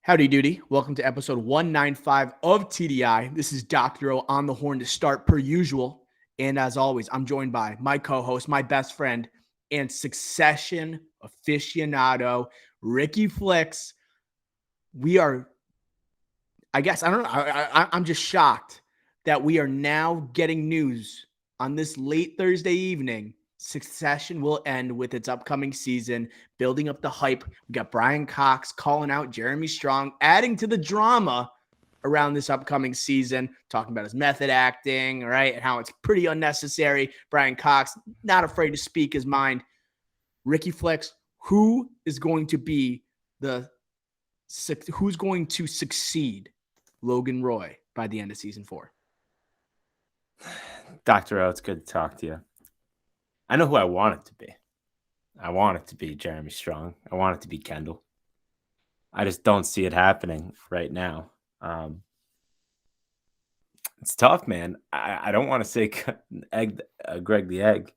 Howdy doody. Welcome to episode 195 of TDI. This is Dr. O on the horn to start per usual. And as always, I'm joined by my co-host, my best friend, and Succession aficionado, Ricky Flicks. We are, I guess, I don't know. I'm just shocked that we are now getting news on this late Thursday evening. Succession will end with its upcoming season, building up the hype. We got Brian Cox calling out Jeremy Strong, adding to the drama around this upcoming season, talking about his method acting, right, and how it's pretty unnecessary. Brian Cox, not afraid to speak his mind. Ricky Flicks, who's going to succeed Logan Roy by the end of season 4? Dr. O, it's good to talk to you. I know who I want it to be. I want it to be Jeremy Strong. I want it to be Kendall. I just don't see it happening right now. It's tough, man. I don't want to say Greg the Egg,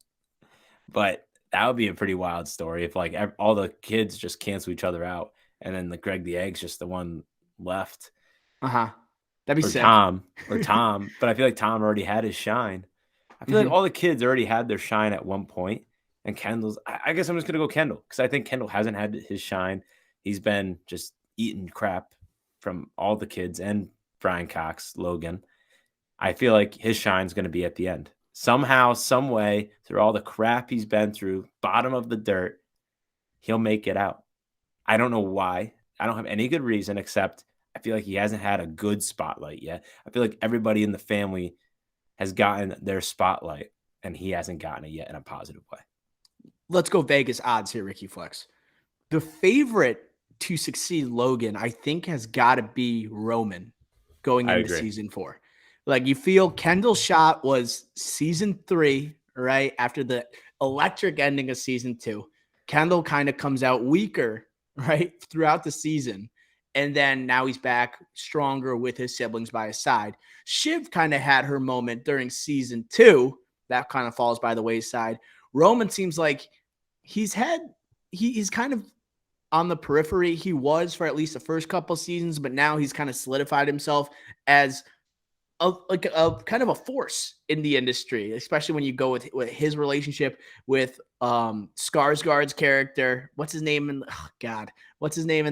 but that would be a pretty wild story if like all the kids just cancel each other out and then the Greg the Egg's just the one left. That'd be sick. Tom, but I feel like Tom already had his shine. I feel like all the kids already had their shine at one point, and Kendall's. I guess I'm just gonna go Kendall because I think Kendall hasn't had his shine. He's been just eating crap from all the kids and Brian Cox, Logan. I feel like his shine's gonna be at the end somehow, some way, through all the crap he's been through, bottom of the dirt. He'll make it out. I don't know why. I don't have any good reason except I feel like he hasn't had a good spotlight yet. I feel like everybody in the family has gotten their spotlight, and he hasn't gotten it yet in a positive way. Let's go Vegas odds here, Ricky Flex. The favorite to succeed Logan, I think, has got to be Roman going into season 4. Like, you feel Kendall's shot was season 3, right? After the electric ending of season 2. Kendall kind of comes out weaker, right, throughout the season. And then now he's back stronger with his siblings by his side. Shiv kind of had her moment during season 2. That kind of falls by the wayside. Roman seems like he's kind of on the periphery. He was for at least the first couple seasons, but now he's kind of solidified himself as a kind of a force in the industry, especially when you go with his relationship with Skarsgård's character. What's his name in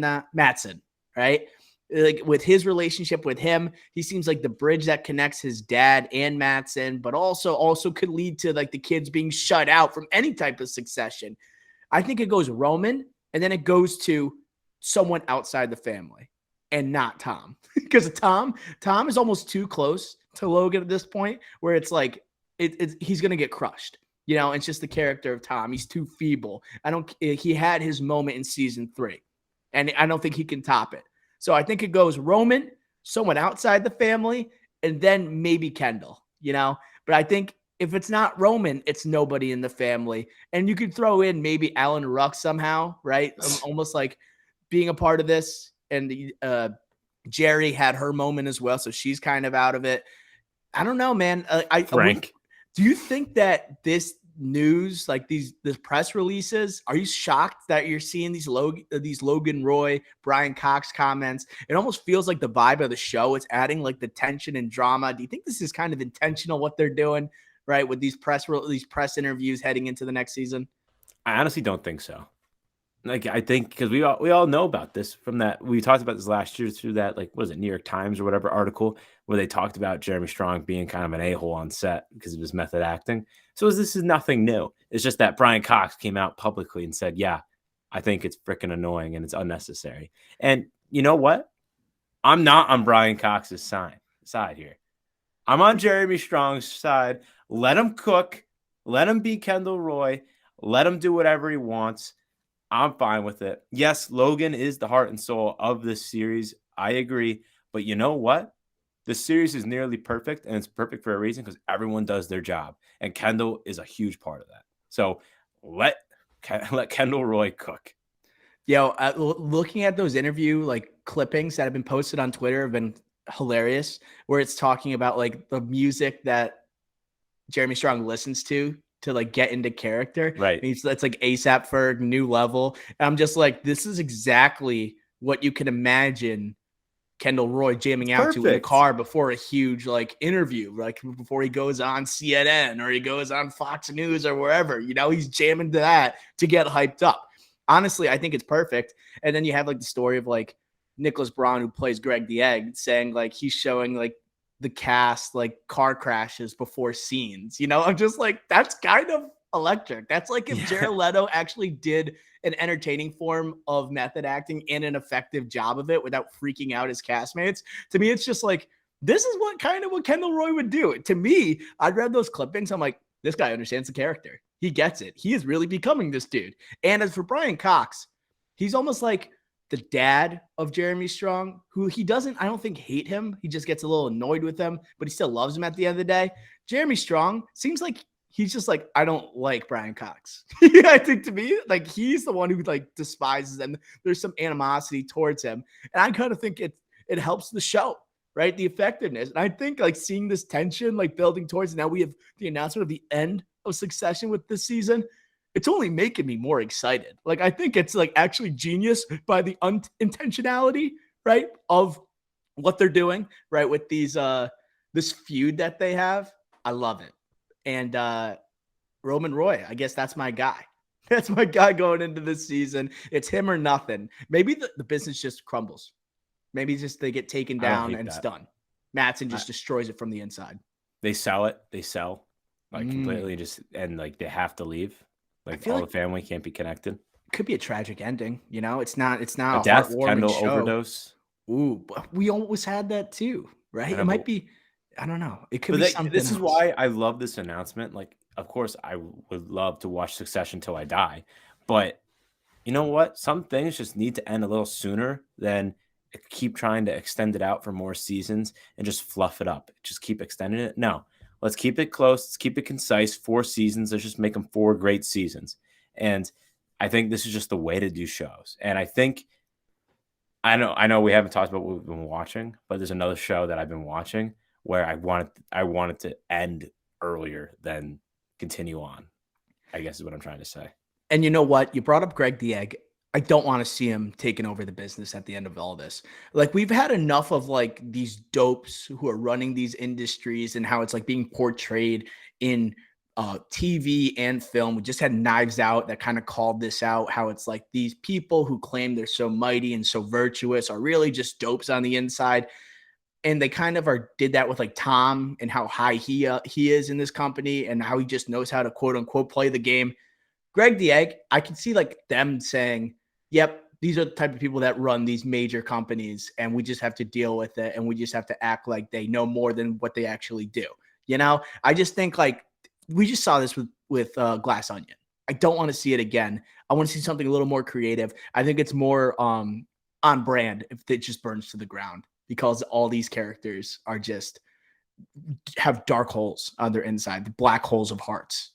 that? Matsson. Right? Like with his relationship with him, he seems like the bridge that connects his dad and Matsson, but also could lead to like the kids being shut out from any type of succession. I think it goes Roman and then it goes to someone outside the family and not Tom. Because Tom is almost too close to Logan at this point where it's like he's going to get crushed. You know, it's just the character of Tom. He's too feeble. He had his moment in season 3. And I don't think he can top it. So I think it goes Roman, someone outside the family, and then maybe Kendall, you know? But I think if it's not Roman, it's nobody in the family. And you could throw in maybe Alan Ruck somehow, right? Almost like being a part of this. And Jerry had her moment as well, so she's kind of out of it. I don't know, man. Frank. Do you think that this news, like these press releases, are you shocked that you're seeing these Logan Roy, Brian Cox comments? It almost feels like the vibe of the show. It's adding like the tension and drama. Do you think this is kind of intentional what they're doing, right, with these press interviews heading into the next season? I honestly don't think so. Like, I think because we all know about this from that. We talked about this last year through that, like, what was it, New York Times or whatever article where they talked about Jeremy Strong being kind of an a-hole on set because of his method acting. So this is nothing new. It's just that Brian Cox came out publicly and said, yeah, I think it's freaking annoying and it's unnecessary. And you know what? I'm not on Brian Cox's side here. I'm on Jeremy Strong's side. Let him cook. Let him be Kendall Roy. Let him do whatever he wants. I'm fine with it. Yes, Logan is the heart and soul of this series. I agree. But you know what? The series is nearly perfect, and it's perfect for a reason because everyone does their job. And Kendall is a huge part of that. So let Kendall Roy cook. Yo, looking at those interview like clippings that have been posted on Twitter have been hilarious, where it's talking about like the music that Jeremy Strong listens to like get into character. Right. It's like ASAP Ferg, New Level. And I'm just like, this is exactly what you can imagine Kendall Roy jamming out to in the car before a huge like interview, like before he goes on CNN or he goes on Fox News or wherever, he's jamming to that to get hyped up. Honestly, I think it's perfect. And then you have like the story of like Nicholas Braun, who plays Greg the Egg, saying like he's showing like the cast like car crashes before scenes. I'm just like, that's kind of electric. That's like if Jared Leto actually did an entertaining form of method acting and an effective job of it without freaking out his castmates. To me, it's just like, this is what Kendall Roy would do. To me, I'd read those clippings. I'm like, this guy understands the character. He gets it. He is really becoming this dude. And as for Brian Cox, he's almost like the dad of Jeremy Strong, who he doesn't, I don't think, hate him. He just gets a little annoyed with him, but he still loves him at the end of the day. Jeremy Strong seems like he's just like, I don't like Brian Cox. I think to me, like he's the one who like despises him. There's some animosity towards him. And I kind of think it helps the show, right? The effectiveness. And I think like seeing this tension, like building towards, now we have the announcement of the end of Succession with this season. It's only making me more excited. Like, I think it's like actually genius by the intentionality, right, of what they're doing, right, with these, this feud that they have. I love it. And Roman Roy, I guess that's my guy. That's my guy going into this season. It's him or nothing. Maybe the business just crumbles. Maybe just they get taken down and it's done. Matsson just destroys it from the inside. They sell it. They sell like completely and like they have to leave. Like all the family can't be connected. It could be a tragic ending. It's not a death, Kendall show. Overdose. Ooh, but we always had that too, right? It might be, I don't know. It could be something. This is why I love this announcement. Like, of course, I would love to watch Succession till I die. But you know what? Some things just need to end a little sooner than keep trying to extend it out for more seasons and just fluff it up. Just keep extending it. No. Let's keep it close. Let's keep it concise. 4 seasons. Let's just make them 4 great seasons. And I think this is just the way to do shows. And I know we haven't talked about what we've been watching, but there's another show that I've been watching where I wanted to end earlier than continue on, I guess is what I'm trying to say. And you know what? You brought up Greg the Egg. I don't want to see him taking over the business at the end of all this. Like, we've had enough of like these dopes who are running these industries and how it's like being portrayed in TV and film. We just had Knives Out that kind of called this out, how it's like these people who claim they're so mighty and so virtuous are really just dopes on the inside. And they kind of did that with like Tom and how high he is in this company and how he just knows how to quote unquote play the game. Greg the Egg, I can see like them saying, yep, these are the type of people that run these major companies and we just have to deal with it. And we just have to act like they know more than what they actually do. I just think like we just saw this with Glass Onion. I don't want to see it again. I want to see something a little more creative. I think it's more on brand if it just burns to the ground because all these characters are just have dark holes on their inside, the black holes of hearts,